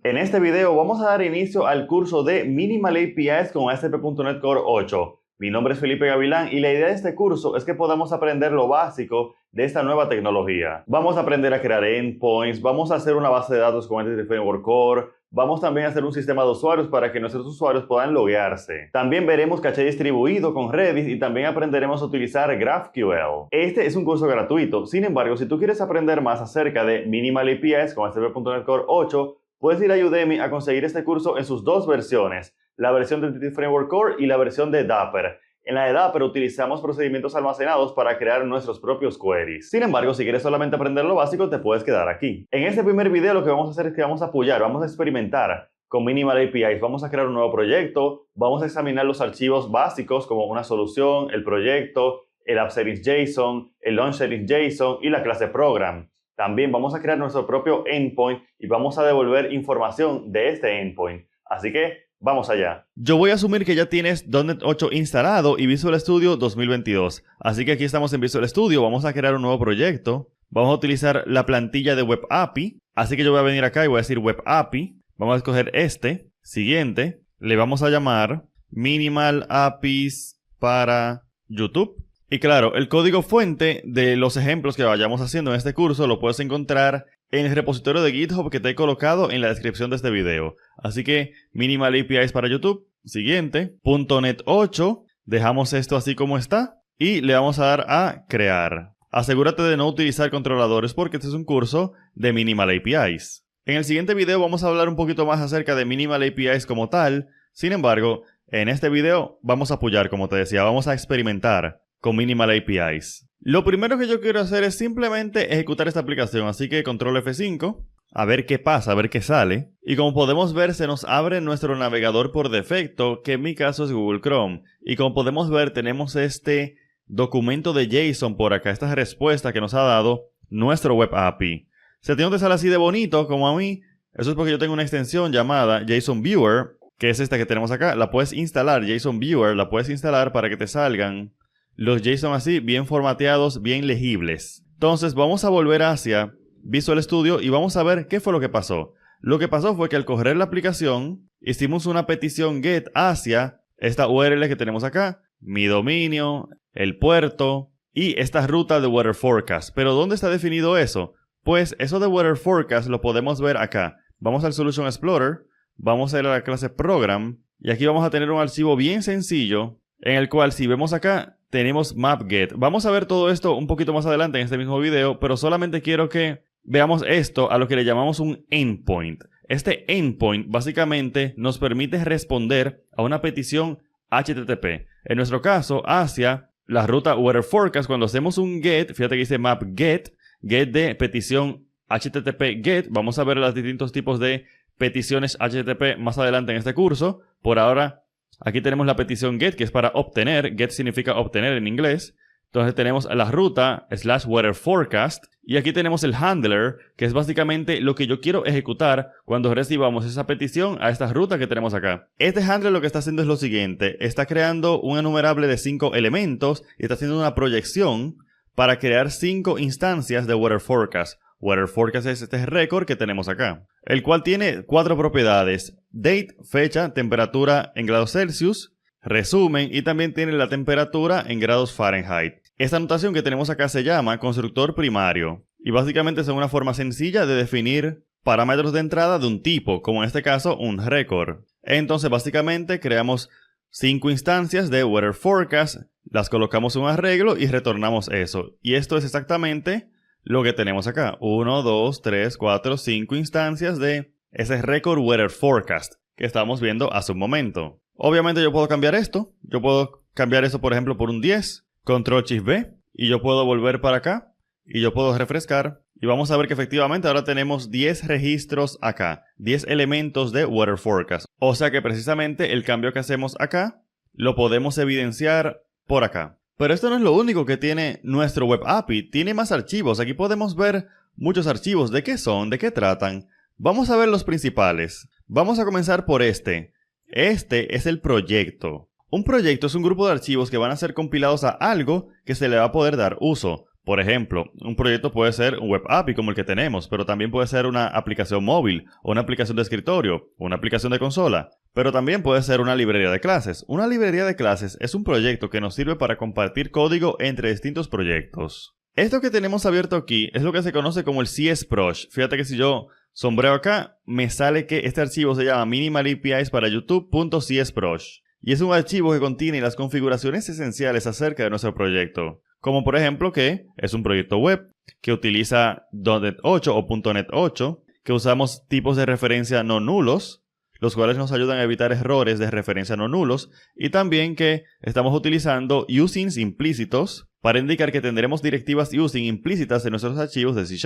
En este video vamos a dar inicio al curso de Minimal APIs con ASP.NET Core 8. Mi nombre es Felipe Gavilán y la idea de este curso es que podamos aprender lo básico de esta nueva tecnología. Vamos a aprender a crear endpoints, vamos a hacer una base de datos con Entity Framework Core, vamos también a hacer un sistema de usuarios para que nuestros usuarios puedan loguearse. También veremos caché distribuido con Redis y también aprenderemos a utilizar GraphQL. Este es un curso gratuito, sin embargo, si tú quieres aprender más acerca de Minimal APIs con ASP.NET Core 8, puedes ir a Udemy a conseguir este curso en sus dos versiones, la versión de Entity Framework Core y la versión de Dapper. En la de Dapper utilizamos procedimientos almacenados para crear nuestros propios queries. Sin embargo, si quieres solamente aprender lo básico, te puedes quedar aquí. En este primer video lo que vamos a hacer es que vamos a apoyar, vamos a experimentar con Minimal APIs. Vamos a crear un nuevo proyecto, vamos a examinar los archivos básicos como una solución, el proyecto, el app settings JSON, el launch settings JSON y la clase program. También vamos a crear nuestro propio endpoint y vamos a devolver información de este endpoint. Así que vamos allá. Yo voy a asumir que ya tienes .NET 8 instalado y Visual Studio 2022. Así que aquí estamos en Visual Studio. Vamos a crear un nuevo proyecto. Vamos a utilizar la plantilla de Web API. Así que yo voy a venir acá y voy a decir Web API. Vamos a escoger este. Siguiente. Le vamos a llamar Minimal APIs para YouTube. Y claro, el código fuente de los ejemplos que vayamos haciendo en este curso lo puedes encontrar en el repositorio de GitHub que te he colocado en la descripción de este video. Así que Minimal APIs para YouTube. Siguiente, .NET 8. Dejamos esto así como está y le vamos a dar a crear. Asegúrate de no utilizar controladores porque este es un curso de Minimal APIs. En el siguiente video vamos a hablar un poquito más acerca de Minimal APIs como tal. Sin embargo, en este video vamos a apoyar, como te decía, vamos a experimentar con Minimal APIs. Lo primero que yo quiero hacer es simplemente ejecutar esta aplicación, así que control F5, a ver qué pasa, a ver qué sale. Y como podemos ver, se nos abre nuestro navegador por defecto, que en mi caso es Google Chrome. Y como podemos ver, tenemos este documento de JSON por acá, esta respuesta que nos ha dado nuestro Web API. Si a ti no te sale así de bonito como a mí, eso es porque yo tengo una extensión llamada JSON Viewer, que es esta que tenemos acá. La puedes instalar, JSON Viewer, la puedes instalar para que te salgan los JSON así, bien formateados, bien legibles. Entonces vamos a volver hacia Visual Studio y vamos a ver qué fue lo que pasó. Lo que pasó fue que al correr la aplicación, hicimos una petición GET hacia esta URL que tenemos acá, mi dominio, el puerto y esta ruta de Weather Forecast. Pero ¿dónde está definido eso? Pues eso de Weather Forecast lo podemos ver acá. Vamos al Solution Explorer, vamos a ir a la clase Program y aquí vamos a tener un archivo bien sencillo en el cual, si vemos acá, tenemos map-get. Vamos a ver todo esto un poquito más adelante en este mismo video, pero solamente quiero que veamos esto a lo que le llamamos un endpoint. Este endpoint básicamente nos permite responder a una petición HTTP. En nuestro caso, hacia la ruta Weather Forecast, cuando hacemos un get, fíjate que dice map-get, get de petición HTTP get. Vamos a ver los distintos tipos de peticiones HTTP más adelante en este curso. Por ahora, aquí tenemos la petición GET, que es para obtener. GET significa obtener en inglés. Entonces tenemos la ruta /weather forecast. Y aquí tenemos el handler, que es básicamente lo que yo quiero ejecutar cuando recibamos esa petición a esta ruta que tenemos acá. Este handler lo que está haciendo es lo siguiente. Está creando un enumerable de 5 elementos y está haciendo una proyección para crear 5 instancias de weather forecast. Weather Forecast es este récord que tenemos acá, el cual tiene 4 propiedades: date, fecha, temperatura en grados Celsius, resumen y también tiene la temperatura en grados Fahrenheit. Esta notación que tenemos acá se llama constructor primario y básicamente es una forma sencilla de definir parámetros de entrada de un tipo, como en este caso un récord. Entonces básicamente creamos 5 instancias de Weather Forecast, las colocamos en un arreglo y retornamos eso. Y esto es exactamente lo que tenemos acá. 1, 2, 3, 4, 5 instancias de ese record Weather Forecast que estábamos viendo hace un momento. Obviamente yo puedo cambiar esto. Yo puedo cambiar eso, por ejemplo, por un 10. Control Shift V. Y yo puedo volver para acá. Y yo puedo refrescar. Y vamos a ver que efectivamente ahora tenemos 10 registros acá. 10 elementos de Weather Forecast. O sea que precisamente el cambio que hacemos acá lo podemos evidenciar por acá. Pero esto no es lo único que tiene nuestro Web API. Tiene más archivos. Aquí podemos ver muchos archivos. ¿De qué son? ¿De qué tratan? Vamos a ver los principales. Vamos a comenzar por este. Este es el proyecto. Un proyecto es un grupo de archivos que van a ser compilados a algo que se le va a poder dar uso. Por ejemplo, un proyecto puede ser un web API como el que tenemos, pero también puede ser una aplicación móvil, o una aplicación de escritorio, o una aplicación de consola. Pero también puede ser una librería de clases. Una librería de clases es un proyecto que nos sirve para compartir código entre distintos proyectos. Esto que tenemos abierto aquí es lo que se conoce como el CSProj. Fíjate que si yo sombreo acá, me sale que este archivo se llama Minimal APIs para YouTube.csproj. Y es un archivo que contiene las configuraciones esenciales acerca de nuestro proyecto. Como por ejemplo que es un proyecto web, que utiliza .NET 8 o .NET 8, que usamos tipos de referencia no nulos, los cuales nos ayudan a evitar errores de referencia no nulos, y también que estamos utilizando usings implícitos para indicar que tendremos directivas using implícitas en nuestros archivos de C#.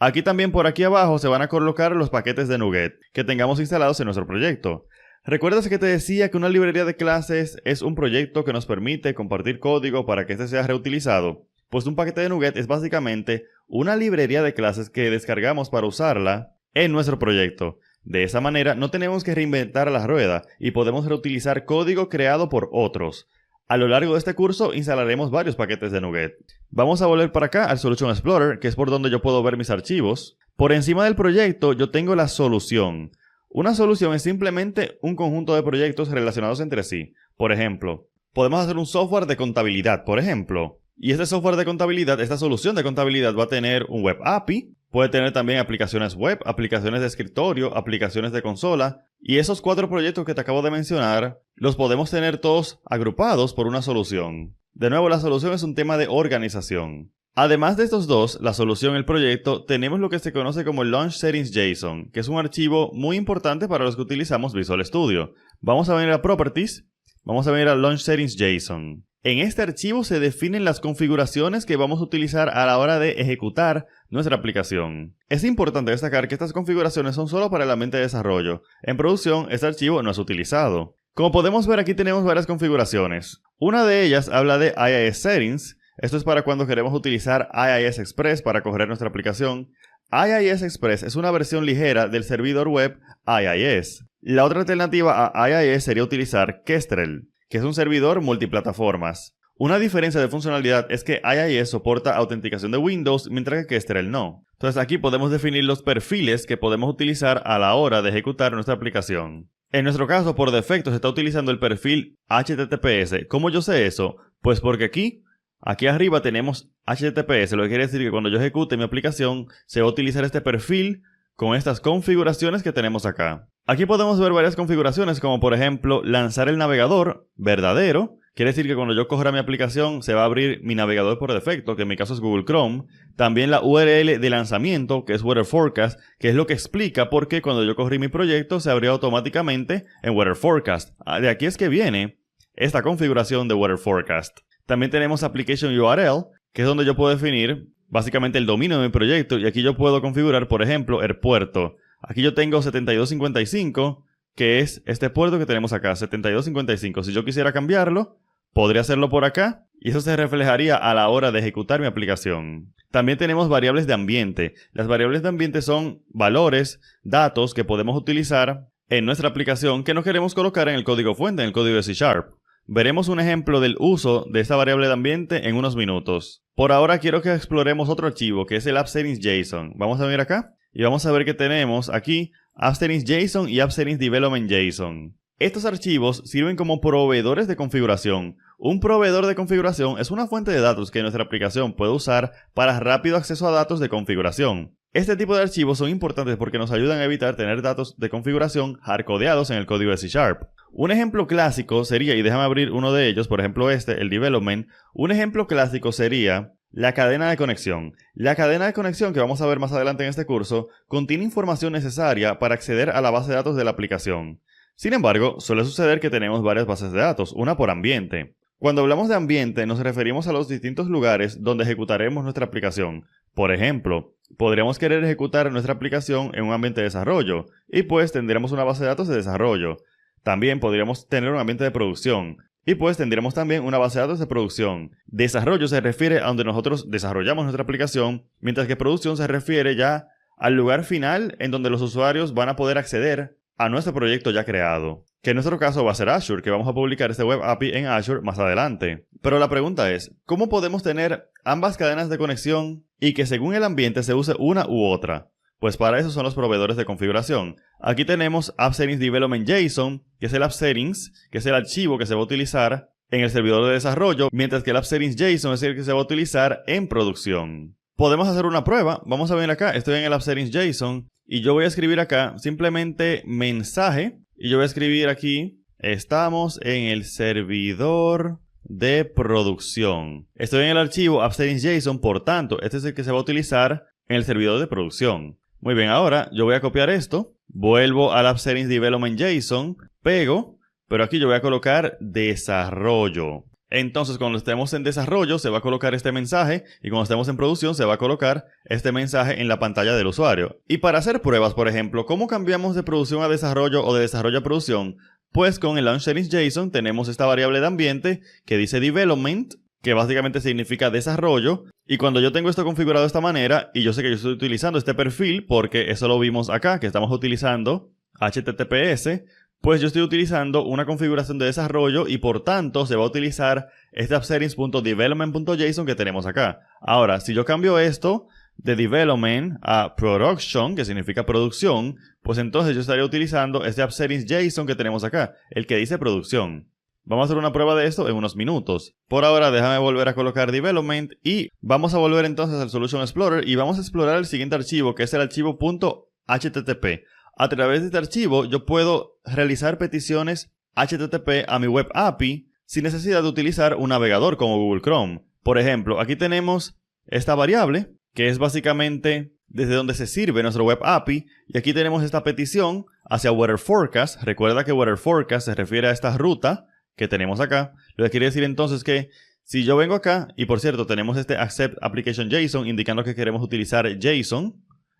Aquí también por aquí abajo se van a colocar los paquetes de NuGet que tengamos instalados en nuestro proyecto. ¿Recuerdas que te decía que una librería de clases es un proyecto que nos permite compartir código para que este sea reutilizado? Pues un paquete de NuGet es básicamente una librería de clases que descargamos para usarla en nuestro proyecto. De esa manera no tenemos que reinventar la rueda y podemos reutilizar código creado por otros. A lo largo de este curso instalaremos varios paquetes de NuGet. Vamos a volver para acá al Solution Explorer, que es por donde yo puedo ver mis archivos. Por encima del proyecto yo tengo la solución. Una solución es simplemente un conjunto de proyectos relacionados entre sí. Por ejemplo, podemos hacer un software de contabilidad, por ejemplo. Y este software de contabilidad, esta solución de contabilidad va a tener un web API, puede tener también aplicaciones web, aplicaciones de escritorio, aplicaciones de consola. Y esos 4 proyectos que te acabo de mencionar, los podemos tener todos agrupados por una solución. De nuevo, la solución es un tema de organización. Además de estos dos, la solución y el proyecto, tenemos lo que se conoce como el Launch Settings JSON, que es un archivo muy importante para los que utilizamos Visual Studio. Vamos a venir a Properties, vamos a venir a Launch Settings JSON. En este archivo se definen las configuraciones que vamos a utilizar a la hora de ejecutar nuestra aplicación. Es importante destacar que estas configuraciones son solo para el ambiente de desarrollo. En producción, este archivo no es utilizado. Como podemos ver, aquí tenemos varias configuraciones. Una de ellas habla de IIS Settings. Esto es para cuando queremos utilizar IIS Express para correr nuestra aplicación. IIS Express es una versión ligera del servidor web IIS. La otra alternativa a IIS sería utilizar Kestrel, que es un servidor multiplataformas. Una diferencia de funcionalidad es que IIS soporta autenticación de Windows, mientras que Kestrel no. Entonces aquí podemos definir los perfiles que podemos utilizar a la hora de ejecutar nuestra aplicación. En nuestro caso, por defecto, se está utilizando el perfil HTTPS. ¿Cómo yo sé eso? Pues porque aquí arriba tenemos HTTPS, lo que quiere decir que cuando yo ejecute mi aplicación, se va a utilizar este perfil con estas configuraciones que tenemos acá. Aquí podemos ver varias configuraciones, como por ejemplo, lanzar el navegador verdadero. Quiere decir que cuando yo corra mi aplicación, se va a abrir mi navegador por defecto, que en mi caso es Google Chrome. También la URL de lanzamiento, que es Weather Forecast, que es lo que explica por qué cuando yo corrí mi proyecto, se abrió automáticamente en Weather Forecast. De aquí es que viene esta configuración de Weather Forecast. También tenemos Application URL, que es donde yo puedo definir básicamente el dominio de mi proyecto, y aquí yo puedo configurar, por ejemplo, el puerto. Aquí yo tengo 7255, que es este puerto que tenemos acá, 7255. Si yo quisiera cambiarlo, podría hacerlo por acá, y eso se reflejaría a la hora de ejecutar mi aplicación. También tenemos variables de ambiente. Las variables de ambiente son valores, datos que podemos utilizar en nuestra aplicación que no queremos colocar en el código fuente, en el código de C#. Veremos un ejemplo del uso de esta variable de ambiente en unos minutos. Por ahora quiero que exploremos otro archivo, que es el AppSettingsJSON. Vamos a venir acá y vamos a ver que tenemos aquí AppSettingsJSON y AppSettingsDevelopmentJSON. Estos archivos sirven como proveedores de configuración. Un proveedor de configuración es una fuente de datos que nuestra aplicación puede usar para rápido acceso a datos de configuración. Este tipo de archivos son importantes porque nos ayudan a evitar tener datos de configuración hardcodeados en el código de C#. Un ejemplo clásico sería, y déjame abrir uno de ellos, por ejemplo el development. Un ejemplo clásico sería la cadena de conexión. La cadena de conexión, que vamos a ver más adelante en este curso, contiene información necesaria para acceder a la base de datos de la aplicación. Sin embargo, suele suceder que tenemos varias bases de datos, una por ambiente. Cuando hablamos de ambiente, nos referimos a los distintos lugares donde ejecutaremos nuestra aplicación. Por ejemplo, podríamos querer ejecutar nuestra aplicación en un ambiente de desarrollo, y pues tendremos una base de datos de desarrollo. También podríamos tener un ambiente de producción, y pues tendremos también una base de datos de producción. Desarrollo se refiere a donde nosotros desarrollamos nuestra aplicación, mientras que producción se refiere ya al lugar final en donde los usuarios van a poder acceder a nuestro proyecto ya creado. que en nuestro caso va a ser Azure, que vamos a publicar este Web API en Azure más adelante. Pero la pregunta es, ¿cómo podemos tener ambas cadenas de conexión y que según el ambiente se use una u otra? Pues para eso son los proveedores de configuración. Aquí tenemos App Settings Development JSON, que es el App Settings, que es el archivo que se va a utilizar en el servidor de desarrollo, mientras que el App Settings JSON es el que se va a utilizar en producción. Podemos hacer una prueba. Vamos a ver acá, estoy en el App Settings JSON y yo voy a escribir acá simplemente mensaje y yo voy a escribir aquí, estamos en el servidor de producción. Estoy en el archivo App Settings JSON, por tanto, este es el que se va a utilizar en el servidor de producción. Muy bien, ahora yo voy a copiar esto, vuelvo al App Settings Development JSON, pego, pero aquí yo voy a colocar desarrollo. Entonces, cuando estemos en desarrollo, se va a colocar este mensaje y cuando estemos en producción, se va a colocar este mensaje en la pantalla del usuario. Y para hacer pruebas, por ejemplo, ¿cómo cambiamos de producción a desarrollo o de desarrollo a producción? Pues con el Launch Settings JSON tenemos esta variable de ambiente que dice Development, que básicamente significa desarrollo. Y cuando yo tengo esto configurado de esta manera, y yo sé que yo estoy utilizando este perfil, porque eso lo vimos acá, que estamos utilizando HTTPS, pues yo estoy utilizando una configuración de desarrollo y por tanto se va a utilizar este appsettings.development.json que tenemos acá. Ahora, si yo cambio esto de development a production, que significa producción, pues entonces yo estaría utilizando este appsettings.json que tenemos acá, el que dice producción. Vamos a hacer una prueba de esto en unos minutos. Por ahora déjame volver a colocar development y vamos a volver entonces al Solution Explorer y vamos a explorar el siguiente archivo, que es el archivo .http. A través de este archivo yo puedo realizar peticiones HTTP a mi Web API sin necesidad de utilizar un navegador como Google Chrome. Por ejemplo, aquí tenemos esta variable que es básicamente desde donde se sirve nuestro Web API y aquí tenemos esta petición hacia Weather Forecast. Recuerda que Weather Forecast se refiere a esta ruta que tenemos acá. Lo que quiere decir entonces que si yo vengo acá, y por cierto tenemos este Accept Application JSON indicando que queremos utilizar JSON,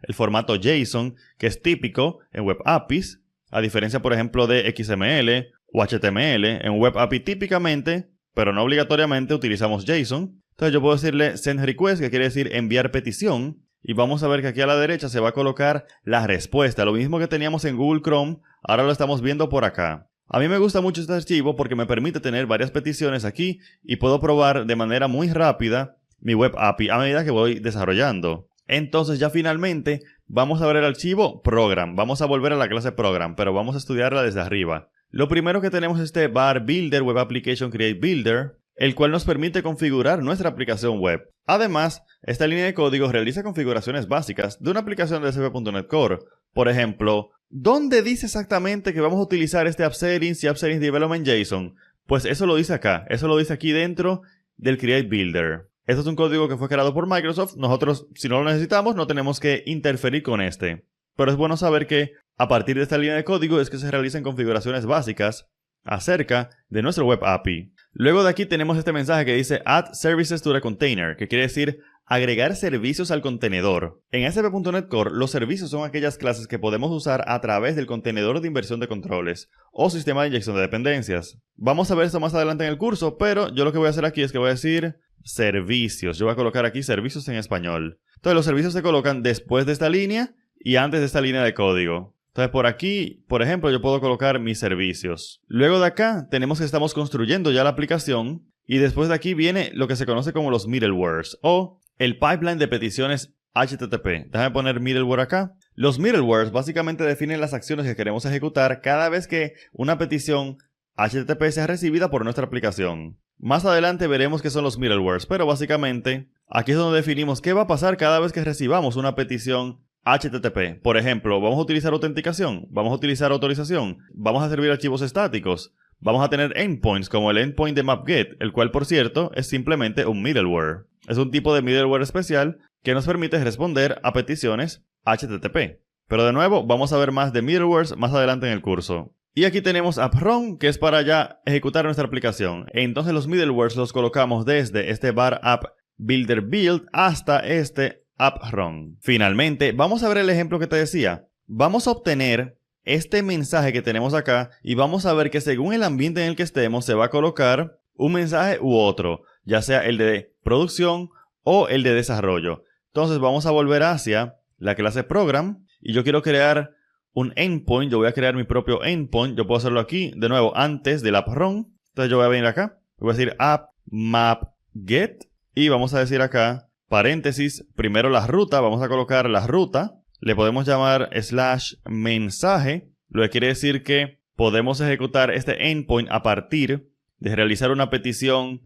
el formato JSON, que es típico en Web APIs, a diferencia, por ejemplo, de XML o HTML. En Web API típicamente, pero no obligatoriamente, utilizamos JSON. Entonces yo puedo decirle send request, que quiere decir enviar petición, y vamos a ver que aquí a la derecha se va a colocar la respuesta. Lo mismo que teníamos en Google Chrome, ahora lo estamos viendo por acá. A mí me gusta mucho este archivo porque me permite tener varias peticiones aquí y puedo probar de manera muy rápida mi Web API a medida que voy desarrollando. Entonces ya finalmente vamos a ver el archivo program, vamos a volver a la clase program, pero vamos a estudiarla desde arriba. Lo primero que tenemos es este var builder web application create builder, el cual nos permite configurar nuestra aplicación web. Además, esta línea de código realiza configuraciones básicas de una aplicación de ASP.NET Core. Por ejemplo, ¿dónde dice exactamente que vamos a utilizar este App Settings y App Settings Development JSON? Pues eso lo dice acá, eso lo dice aquí dentro del create builder. Esto es un código que fue creado por Microsoft. Nosotros, si no lo necesitamos, no tenemos que interferir con este. Pero es bueno saber que a partir de esta línea de código es que se realizan configuraciones básicas acerca de nuestro Web API. Luego de aquí tenemos este mensaje que dice Add Services to the Container, que quiere decir agregar servicios al contenedor. En ASP.NET Core, los servicios son aquellas clases que podemos usar a través del contenedor de inversión de controles o sistema de inyección de dependencias. Vamos a ver esto más adelante en el curso, pero yo lo que voy a hacer aquí es que voy a decir servicios. Yo voy a colocar aquí servicios en español. Entonces los servicios se colocan después de esta línea y antes de esta línea de código. Entonces por aquí, por ejemplo, yo puedo colocar mis servicios. Luego de acá tenemos que estamos construyendo ya la aplicación y después de aquí viene lo que se conoce como los middlewares o el pipeline de peticiones HTTP. Déjame poner middleware acá. Los middlewares básicamente definen las acciones que queremos ejecutar cada vez que una petición HTTP sea recibida por nuestra aplicación. Más adelante veremos qué son los middlewares, pero básicamente aquí es donde definimos qué va a pasar cada vez que recibamos una petición HTTP. Por ejemplo, vamos a utilizar autenticación, vamos a utilizar autorización, vamos a servir archivos estáticos, vamos a tener endpoints como el endpoint de MapGet, el cual por cierto es simplemente un middleware. Es un tipo de middleware especial que nos permite responder a peticiones HTTP. Pero de nuevo, vamos a ver más de middlewares más adelante en el curso. Y aquí tenemos AppRun, que es para ya ejecutar nuestra aplicación. Entonces los middlewares los colocamos desde este var app builder build hasta este AppRun. Finalmente, vamos a ver el ejemplo que te decía. Vamos a obtener este mensaje que tenemos acá y vamos a ver que según el ambiente en el que estemos se va a colocar un mensaje u otro, ya sea el de producción o el de desarrollo. Entonces vamos a volver hacia la clase program y yo quiero crear un endpoint. Yo voy a crear mi propio endpoint. Yo puedo hacerlo aquí, de nuevo, antes del app run. Entonces yo voy a venir acá. Voy a decir app map get. Y vamos a decir acá, paréntesis, primero la ruta. Vamos a colocar la ruta. Le podemos llamar /mensaje. Lo que quiere decir que podemos ejecutar este endpoint a partir de realizar una petición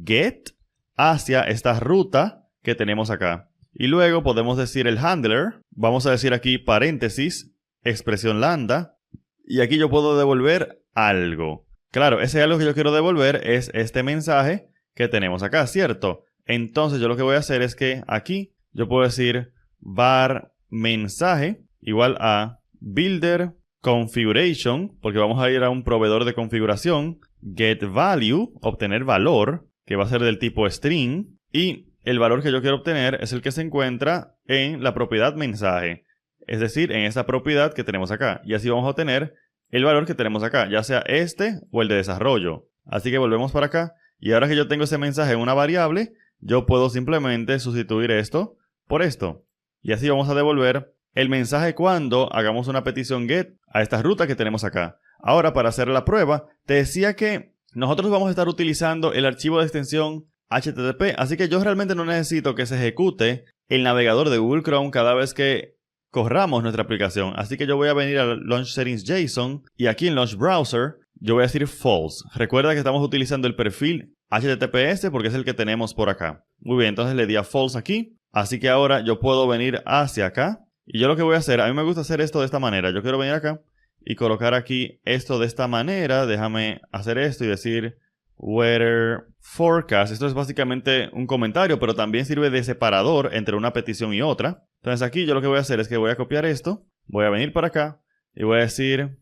get hacia esta ruta que tenemos acá. Y luego podemos decir el handler. Vamos a decir aquí paréntesis, expresión lambda. Y aquí yo puedo devolver algo. Claro, ese algo que yo quiero devolver es este mensaje que tenemos acá, ¿cierto? Entonces yo lo que voy a hacer es que aquí yo puedo decir var mensaje igual a builder configuration, porque vamos a ir a un proveedor de configuración, get value, obtener valor, que va a ser del tipo string, y el valor que yo quiero obtener es el que se encuentra en la propiedad mensaje, es decir, en esta propiedad que tenemos acá, y así vamos a obtener el valor que tenemos acá, ya sea este o el de desarrollo. Así que volvemos para acá, y ahora que yo tengo ese mensaje en una variable, yo puedo simplemente sustituir esto por esto, y así vamos a devolver el mensaje cuando hagamos una petición get a esta ruta que tenemos acá. Ahora, para hacer la prueba, te decía que nosotros vamos a estar utilizando el archivo de extensión HTTP, así que yo realmente no necesito que se ejecute el navegador de Google Chrome cada vez que corramos nuestra aplicación. Así que yo voy a venir a Launch Settings JSON y aquí en Launch Browser yo voy a decir false. Recuerda que estamos utilizando el perfil HTTPS porque es el que tenemos por acá. Muy bien, entonces le di a false aquí. Así que ahora yo puedo venir hacia acá. Y yo lo que voy a hacer, a mí me gusta hacer esto de esta manera. Yo quiero venir acá y colocar aquí esto de esta manera. Déjame hacer esto y decir weather forecast. Esto es básicamente un comentario, pero también sirve de separador entre una petición y otra. Entonces aquí yo lo que voy a hacer es que voy a copiar esto. Voy a venir para acá y voy a decir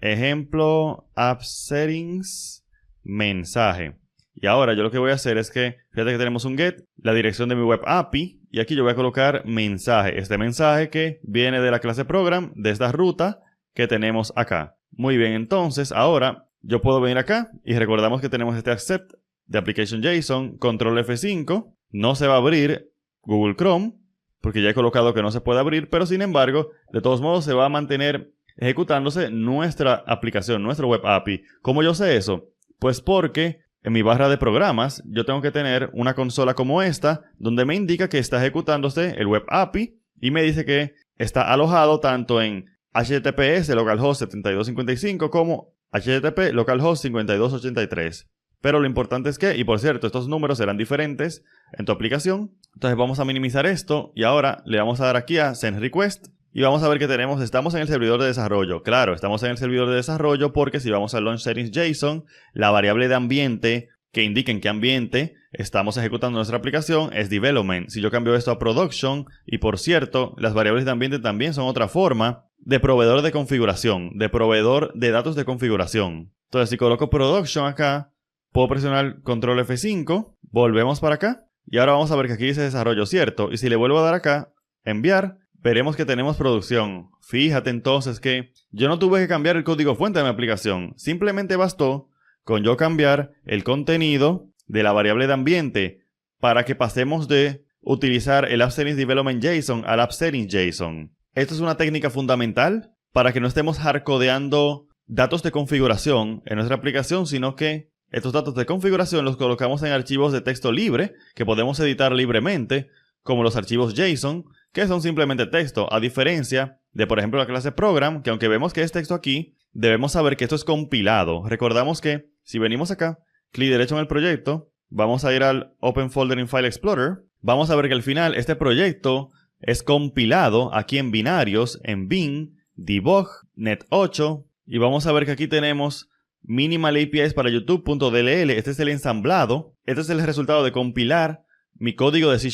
ejemplo app settings mensaje. Y ahora yo lo que voy a hacer es que, fíjate que tenemos un get, la dirección de mi web API, y aquí yo voy a colocar mensaje. Este mensaje que viene de la clase program, de esta ruta que tenemos acá. Muy bien, entonces ahora yo puedo venir acá y recordamos que tenemos este accept de application JSON, control F5, no se va a abrir Google Chrome, porque ya he colocado que no se puede abrir, pero sin embargo, de todos modos se va a mantener ejecutándose nuestra aplicación, nuestro web API. ¿Cómo yo sé eso? Pues porque en mi barra de programas, yo tengo que tener una consola como esta, donde me indica que está ejecutándose el web API y me dice que está alojado tanto en HTTPS localhost 7255 como HTTP localhost 5283. Pero lo importante es que, y por cierto, estos números serán diferentes en tu aplicación. Entonces vamos a minimizar esto y ahora le vamos a dar aquí a Send Request. Y vamos a ver que estamos en el servidor de desarrollo. Claro, estamos en el servidor de desarrollo porque si vamos a Launch Settings JSON, la variable de ambiente que indique en qué ambiente estamos ejecutando nuestra aplicación es Development. Si yo cambio esto a Production, y por cierto, las variables de ambiente también son otra forma de proveedor de configuración, de proveedor de datos de configuración. Entonces, si coloco Production acá, puedo presionar Control F5, volvemos para acá, y ahora vamos a ver que aquí dice desarrollo, ¿cierto? Y si le vuelvo a dar acá, enviar, veremos que tenemos producción. Fíjate entonces que yo no tuve que cambiar el código fuente de mi aplicación. Simplemente bastó con yo cambiar el contenido de la variable de ambiente para que pasemos de utilizar el App Settings Development JSON al App Settings JSON. Esto es una técnica fundamental para que no estemos hardcodeando datos de configuración en nuestra aplicación, sino que estos datos de configuración los colocamos en archivos de texto libre que podemos editar libremente, como los archivos JSON, que son simplemente texto, a diferencia de, por ejemplo, la clase program, que aunque vemos que es texto aquí, debemos saber que esto es compilado. Recordamos que si venimos acá, clic derecho en el proyecto, vamos a ir al Open Folder in File Explorer, vamos a ver que al final este proyecto es compilado aquí en binarios, en bin, debug, net8, y vamos a ver que aquí tenemos minimal APIs para YouTube.dll. Este es el ensamblado, este es el resultado de compilar mi código de C#.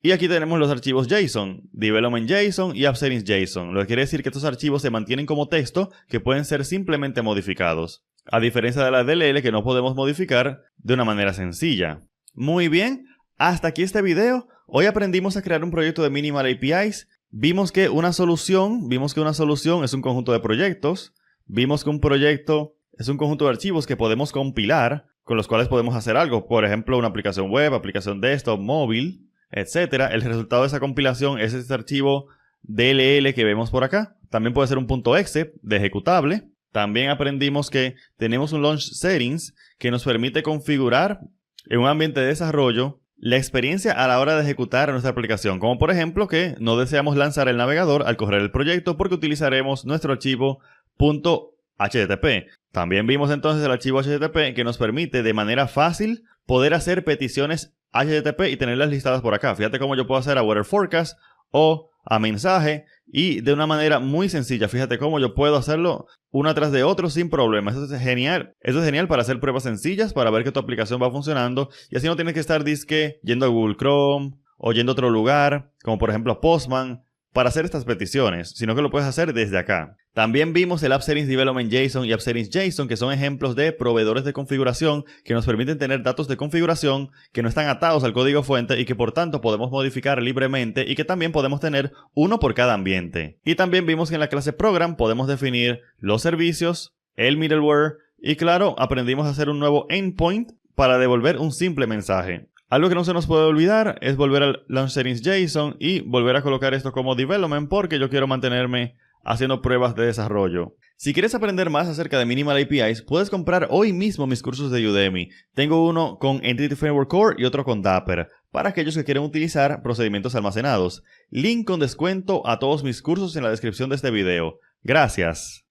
Y aquí tenemos los archivos JSON, Development JSON y App Settings JSON, lo que quiere decir que estos archivos se mantienen como texto que pueden ser simplemente modificados, a diferencia de la DLL que no podemos modificar de una manera sencilla. Muy bien, hasta aquí este video. Hoy aprendimos a crear un proyecto de Minimal APIs. Vimos que una solución es un conjunto de proyectos. Vimos que un proyecto es un conjunto de archivos que podemos compilar, con los cuales podemos hacer algo. Por ejemplo, una aplicación web, aplicación desktop, móvil, etcétera. El resultado de esa compilación es este archivo DLL que vemos por acá. también puede ser un .exe de ejecutable. También aprendimos que tenemos un Launch Settings que nos permite configurar en un ambiente de desarrollo la experiencia a la hora de ejecutar nuestra aplicación, como por ejemplo que no deseamos lanzar el navegador al correr el proyecto porque utilizaremos nuestro archivo .http. También vimos entonces el archivo HTTP que nos permite de manera fácil poder hacer peticiones HTTP y tenerlas listadas por acá. Fíjate cómo yo puedo hacer a Weather Forecast o a mensaje y de una manera muy sencilla. Fíjate cómo yo puedo hacerlo uno tras de otro sin problema. Eso es genial. Eso es genial para hacer pruebas sencillas, para ver que tu aplicación va funcionando y así no tienes que estar yendo a Google Chrome o yendo a otro lugar, como por ejemplo a Postman, para hacer estas peticiones, sino que lo puedes hacer desde acá. También vimos el App Settings Development JSON y App Settings JSON, que son ejemplos de proveedores de configuración que nos permiten tener datos de configuración que no están atados al código fuente y que por tanto podemos modificar libremente y que también podemos tener uno por cada ambiente. Y también vimos que en la clase Program podemos definir los servicios, el middleware y claro, aprendimos a hacer un nuevo endpoint para devolver un simple mensaje. Algo que no se nos puede olvidar es volver al Launch Settings JSON y volver a colocar esto como Development porque yo quiero mantenerme haciendo pruebas de desarrollo. Si quieres aprender más acerca de Minimal APIs, puedes comprar hoy mismo mis cursos de Udemy. Tengo uno con Entity Framework Core y otro con Dapper, para aquellos que quieren utilizar procedimientos almacenados. Link con descuento a todos mis cursos en la descripción de este video. Gracias.